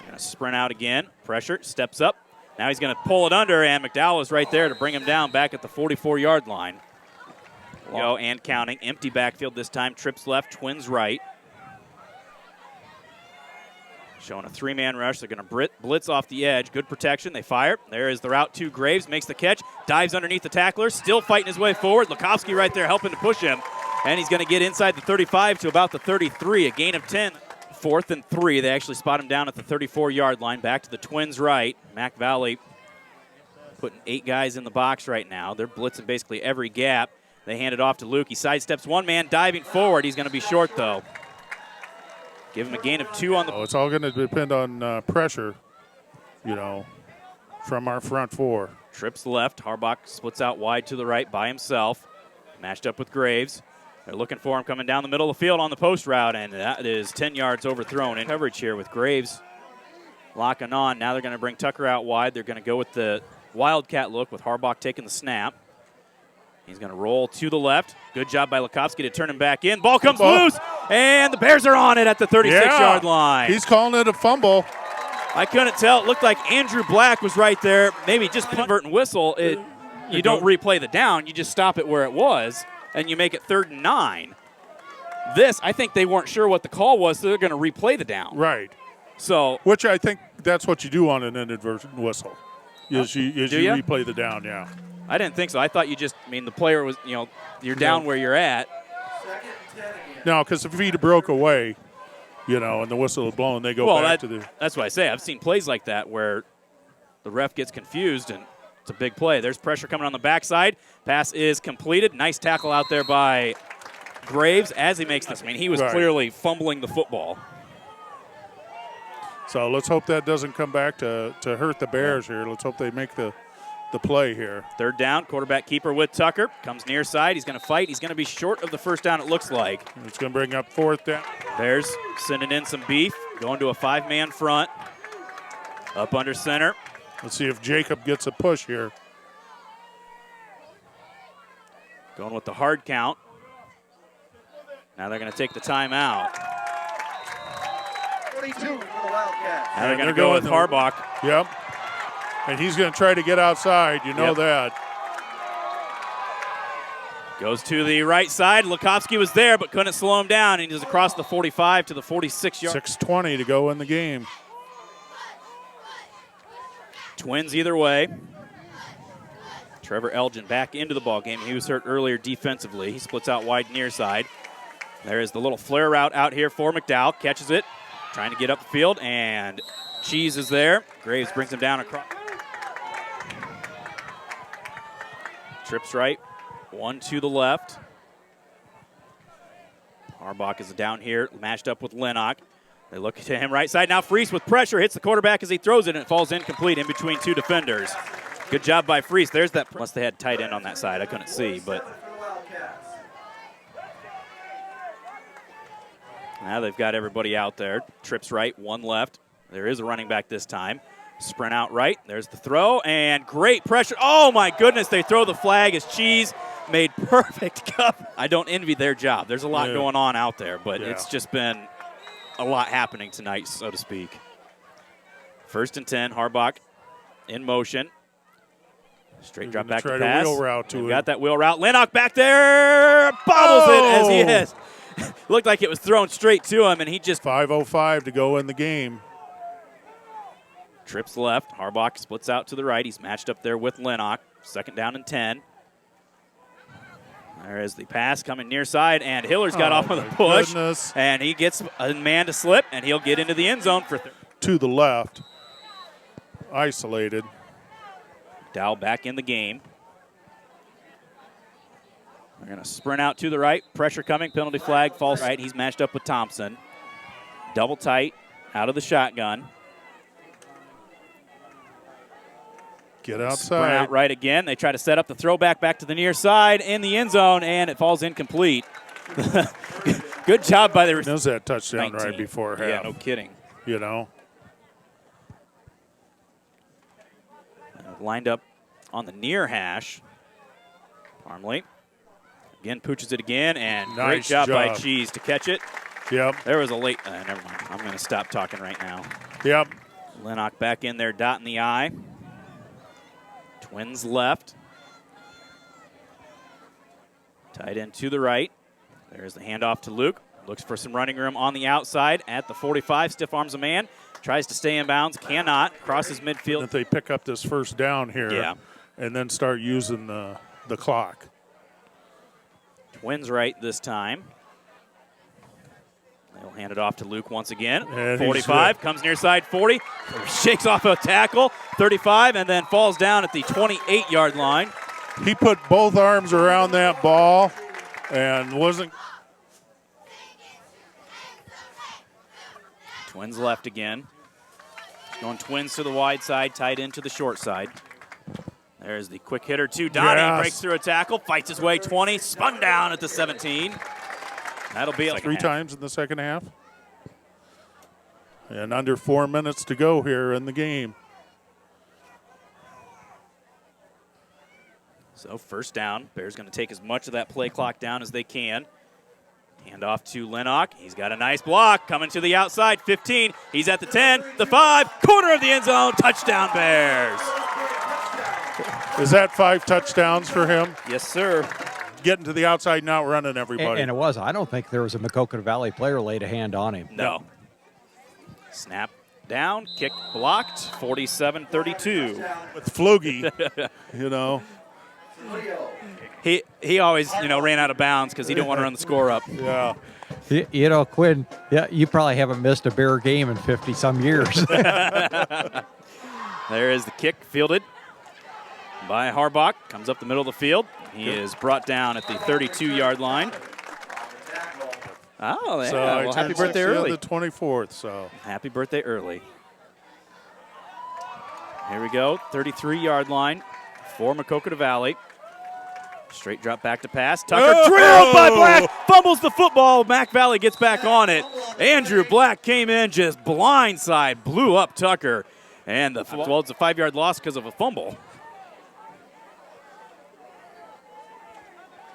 Gonna sprint out again. Pressure, steps up. Now he's going to pull it under, and McDowell is right there to bring him down back at the 44-yard line. Go and counting. Empty backfield this time. Trips left, Twins right. Showing a 3-man rush. They're going to blitz off the edge. Good protection. They fire. There is the route to Graves. Makes the catch. Dives underneath the tackler. Still fighting his way forward. Lukowski right there helping to push him. And he's going to get inside the 35 to about the 33. A gain of 10. 4th and 3. They actually spot him down at the 34-yard line. Back to the Twins right. Mac Valley putting 8 guys in the box right now. They're blitzing basically every gap. They hand it off to Luke. He sidesteps one man, diving forward. He's going to be short, though. Give him a gain of 2 on the. It's all going to depend on pressure, from our front 4. Trips left. Harbach splits out wide to the right by himself. Matched up with Graves. They're looking for him coming down the middle of the field on the post route, and that is 10 yards overthrown in coverage here with Graves locking on. Now they're going to bring Tucker out wide. They're going to go with the Wildcat look with Harbach taking the snap. He's going to roll to the left. Good job by Lukowski to turn him back in. Ball comes loose, and the Bears are on it at the 36-yard line. He's calling it a fumble. I couldn't tell. It looked like Andrew Black was right there. Maybe just convert and whistle. You don't replay the down. You just stop it where it was, and you make it 3rd and 9. This, I think they weren't sure what the call was, so they're going to replay the down. Right. So, which I think that's what you do on an inadvertent whistle. Is you replay the down, yeah. I didn't think so. I thought the player was, you're down where you're at. No, because if he'd broke away, and the whistle is blown, they go back to the. That's what I say. I've seen plays like that where the ref gets confused, and it's a big play. There's pressure coming on the backside. Pass is completed. Nice tackle out there by Graves as he makes this. I mean, he was Right. clearly fumbling the football. So let's hope that doesn't come back to hurt the Bears here. Let's hope they make the play here. Third down, quarterback keeper with Tucker. Comes near side. He's going to fight. He's going to be short of the first down, it looks like. It's going to bring up fourth down. Bears sending in some beef. Going to a 5-man front. Up under center. Let's see if Jacob gets a push here. Going with the hard count. Now they're going to take the timeout. 42 for the Wildcats. Now they're going to they're go with going Harbaugh. Yep. And he's going to try to get outside. You know Yep. that. Goes to the right side. Lukovsky was there but couldn't slow him down. And he's across the 45 to the 46-yard. 6:20 to go in the game. Twins either way. Trevor Elgin back into the ball game. He was hurt earlier defensively. He splits out wide near side. There is the little flare route out here for McDowell. Catches it. Trying to get up the field. And Cheese is there. Graves brings him down across. Trips right. One to the left. Harbaugh is down here, matched up with Lennox. They look to him right side. Now Freese with pressure hits the quarterback as he throws it, and it falls incomplete in between two defenders. Good job by Freese. There's that. Unless they had tight end on that side, I couldn't see. But now they've got everybody out there. Trips right, one left. There is a running back this time. Sprint out right. There's the throw, and great pressure. Oh, my goodness. They throw the flag as Cheese made perfect cup. I don't envy their job. There's a lot going on out there, but it's just been a lot happening tonight, so to speak. 1st and 10, Harbaugh in motion. Straight drop back to pass. Wheel route to him. Got that wheel route. Lennox back there. Bobbles it as he is. Looked like it was thrown straight to him, and he just 5:05 to go in the game. trips left. Harbaugh splits out to the right. He's matched up there with Lennox. 2nd down and 10. There is the pass coming near side, and Hiller's got off with a push. Goodness. And he gets a man to slip, and he'll get into the end zone for To the left. Isolated. Dow back in the game. They're going to sprint out to the right. Pressure coming. Penalty flag. False right. He's matched up with Thompson. Double tight out of the shotgun. Get outside. Sprint out right again. They try to set up the throwback back to the near side in the end zone, and it falls incomplete. Good job by the receiver. Knows that touchdown 19. right before half. Yeah, no kidding. You know. Lined up on the near hash. Parmley. Again, pooches it again, and great Nice job by job. Cheese to catch it. Yep. There was a late, never mind. I'm going to stop talking right now. Yep. Lennox back in there, dotting the I. Twins left. Tight end to the right. There's the handoff to Luke. Looks for some running room on the outside at the 45. Stiff arms a man. Tries to stay in bounds. Cannot. Crosses midfield. If they pick up this first down here and then start using the clock. Twins right this time. They'll hand it off to Luke once again. And 45 comes near side 40. Shakes off a tackle. 35 and then falls down at the 28-yard line. He put both arms around that ball and wasn't. Twins left again. Going Twins to the wide side, tight end to the short side. There's the quick hitter to Donnie. Yes. Breaks through a tackle, fights his way 20, spun down at the 17. That'll be Three times in the second half. And under 4 minutes to go here in the game. So 1st down. Bears going to take as much of that play clock down as they can. Hand off to Lennox. He's got a nice block coming to the outside. 15. He's at the 10, the 5, corner of the end zone. Touchdown Bears. Is that 5 touchdowns for him? Yes, sir. Getting to the outside, not running everybody. And it was. I don't think there was a Maquoketa Valley player laid a hand on him. No. Snap down, kick blocked, 47-32. With Flugie, you know. He always, ran out of bounds because he didn't want to run the score up. Yeah. You know, Quinn, you probably haven't missed a Bear game in 50-some years. There is the kick fielded by Harbaugh. Comes up the middle of the field. He is brought down at the 32-yard line. Oh, yeah. So I Well, happy turned birthday 60 on early. the 24th. So Happy birthday early. Here we go, 33-yard line for Maquoketa Valley. Straight drop back to pass. Tucker drilled by Black, fumbles the football. Mac Valley gets back on it. Andrew Black came in just blindside, blew up Tucker. And it's a 5-yard loss because of a fumble.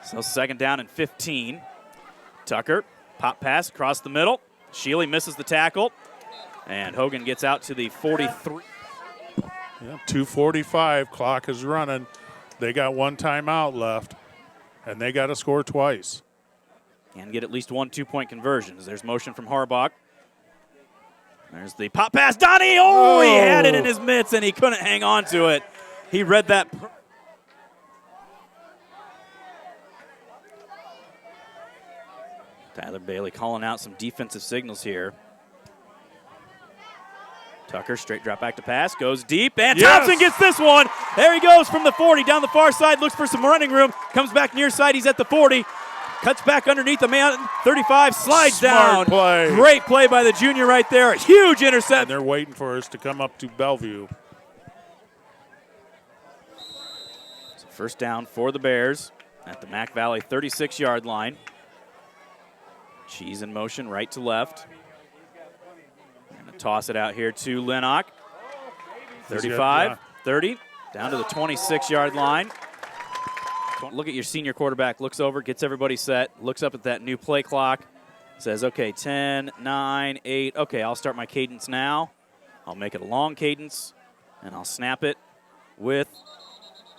So 2nd down and 15. Tucker, pop pass across the middle. Shealy misses the tackle. And Hogan gets out to the 43. yeah, 2:45, clock is running. They got 1 timeout left, and they got to score twice. And get at least 1 2-point conversion. There's motion from Harbach. There's the pop pass. Donnie, he had it in his mitts, and he couldn't hang on to it. He read that. Tyler Bailey calling out some defensive signals here. Tucker, straight drop back to pass, goes deep, and Thompson gets this one. There he goes from the 40, down the far side, looks for some running room, comes back near side, he's at the 40, cuts back underneath the man, 35, slides Smart down. play. Great play by the junior right there, a huge intercept. And they're waiting for us to come up to Bellevue. So 1st down for the Bears at the Mac Valley 36-yard line. Cheese in motion, right to left. Toss it out here to Linnock. 35, 30, down to the 26-yard line. Look at your senior quarterback, looks over, gets everybody set, looks up at that new play clock, says, okay, 10, 9, 8, okay, I'll start my cadence now. I'll make it a long cadence, and I'll snap it with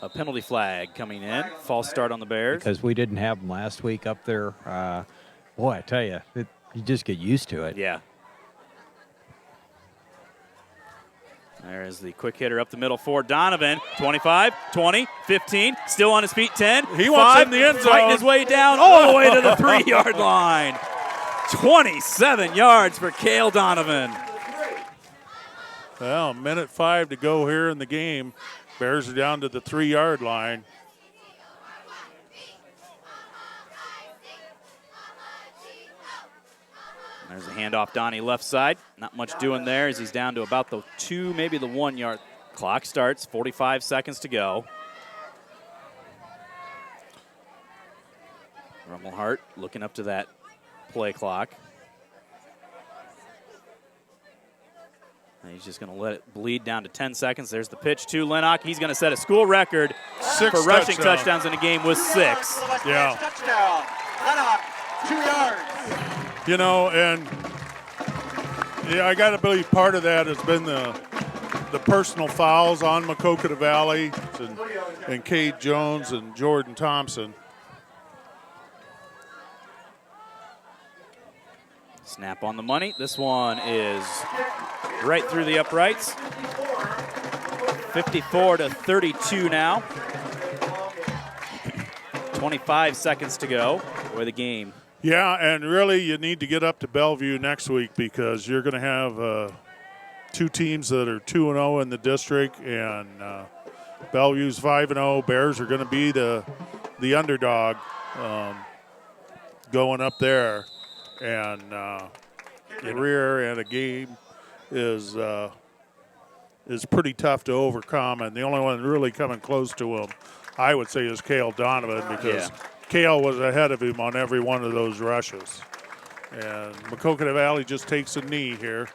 a penalty flag coming in. False start on the Bears. Because we didn't have them last week up there. Boy, I tell you, you just get used to it. Yeah. There is the quick hitter up the middle for Donovan. 25, 20, 15, still on his feet, 10, He wants 5, in the end zone. fighting his way down all the way to the 3-yard line. 27 yards for Cale Donovan. Well, 1:05 to go here in the game. Bears are down to the 3-yard line. There's a handoff, Donnie left side. Not much doing there as he's down to about the 2, maybe the 1-yard. Clock starts, 45 seconds to go. Rummelhart looking up to that play clock. And he's just going to let it bleed down to 10 seconds. There's the pitch to Linnock. He's going to set a school record 6 for rushing touchdowns in a game with 6. Yeah. Touchdown. Linnock, 2 yards. You know, and yeah, I got to believe part of that has been the personal fouls on Maquoketa Valley and Cade Jones and Jordan Thompson. Snap on the money. This one is right through the uprights. 54-32 now. 25 seconds to go for the game. Yeah, and really you need to get up to Bellevue next week because you're going to have 2 teams that are 2-0 in the district, and Bellevue's 5-0. Bears are going to be the underdog going up there, and career and a game is pretty tough to overcome, and the only one really coming close to him, I would say, is Cale Donovan because Cale was ahead of him on every one of those rushes. And Maquoketa Valley just takes a knee here.